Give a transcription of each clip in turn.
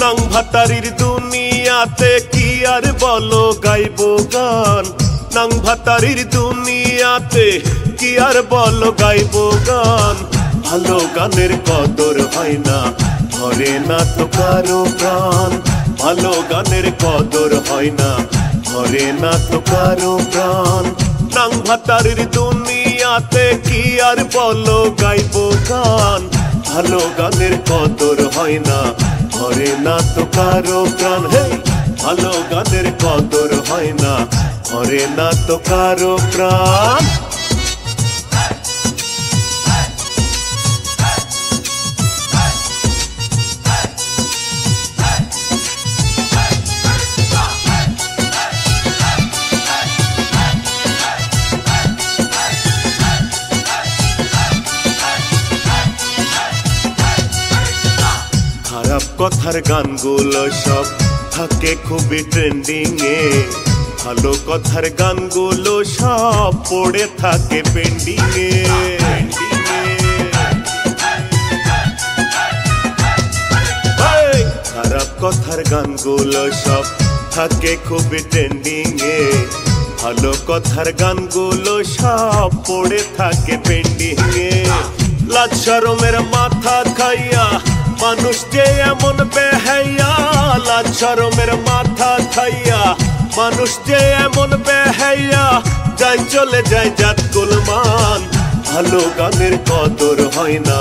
নাং ভাতারির দুনিয়াতে কি আর বলো গাইবো গান। নাং ভাতারির দুনিয়াতে কি আর বলো গাইবো গান। ভালো গানের কদর হয় না, ধরে না তো কারো প্রাণ। ভালো গানের কদর হয় না, ধরে না তো কারো প্রাণ। নাং ভাতারির দুনিয়াতে কি আর বলো গাইবো গান। ভালো গানের কদর হয় না, ধরে না তো কারো প্রাণ। হে ভালো গানের কদর হয় না, ধরে না তো কারো প্রাণ। খারাপ কথার গানগুলো সব থাকে খুবই ট্রেন্ডিং এ। ভালো কথার গানগুলো সব পড়ে থাকে পেন্ডিং এ। খারাপ কথার গানগুলো সব থাকে খুবই ট্রেন্ডিং এ। ভালো কথার গানগুলো সব পড়ে থাকে পেন্ডিং এ। লাজ শরমের মাথা খাইয়া মানুষ যে এমন বেহাইয়া। লাজ শরমের মাথা খাইয়া মানুষ যে এমন বেহাইয়া। যাই চলে যায় জাত গুলমান। ভালো গানের কদর হয় না,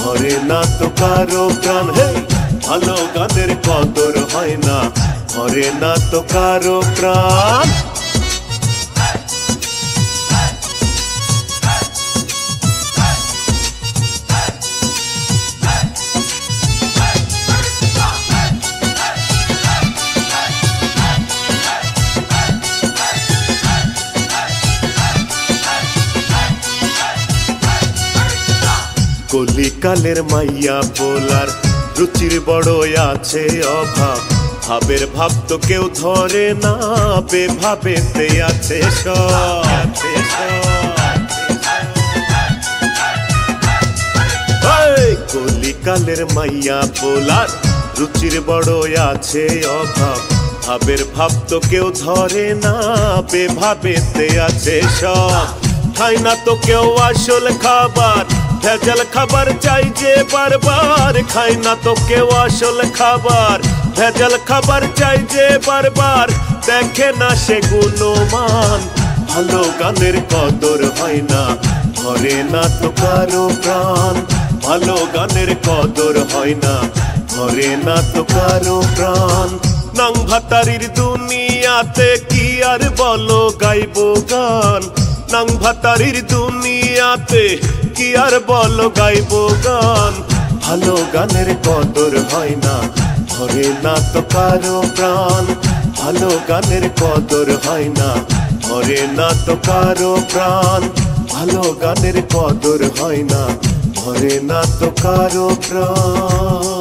ধরে না তো কারো প্রাণ। হে ভালো গানের কদর হয় না, ধরে না তো কারো প্রাণ। কলিকালের মাইয়া পোলার রুচির বড় আছে অভাব। ভাবের ভাব তো কেউ ধরে না, বেভাবেতে আছে সব। কলিকালের মাইয়া পোলার রুচির বড় আছে অভাব। ভাবের ভাব তো কেউ ধরে না, বেভাবেতে আছে সব। খায় না তো কেউ আসল খাবার, ভেজাল খাবার চাই যে বারবার। খায় না তো কেউ আসল খাবার, ভেজাল খাবার চাই যে বারবার। দেখে না সে গুণমান। ভালো গানের কদর হয় না, ধরে না তো কারো প্রাণ। ভালো গানের কদর হয় না, ধরে না তো কারো প্রাণ। নাং ভাতারির দুনিয়াতে কি আর বলো গাইবো গান। নাং ভাতারির দুনিয়াতে কি আর বলো গাইবো গান। ভালো গানের কদর হয় না, ধরে না তো কারো প্রাণ। ভালো গানের কদর হয় না, ধরে না তো কারো প্রাণ। ভালো গানের কদর হয় না, ধরে না তো কারো প্রাণ।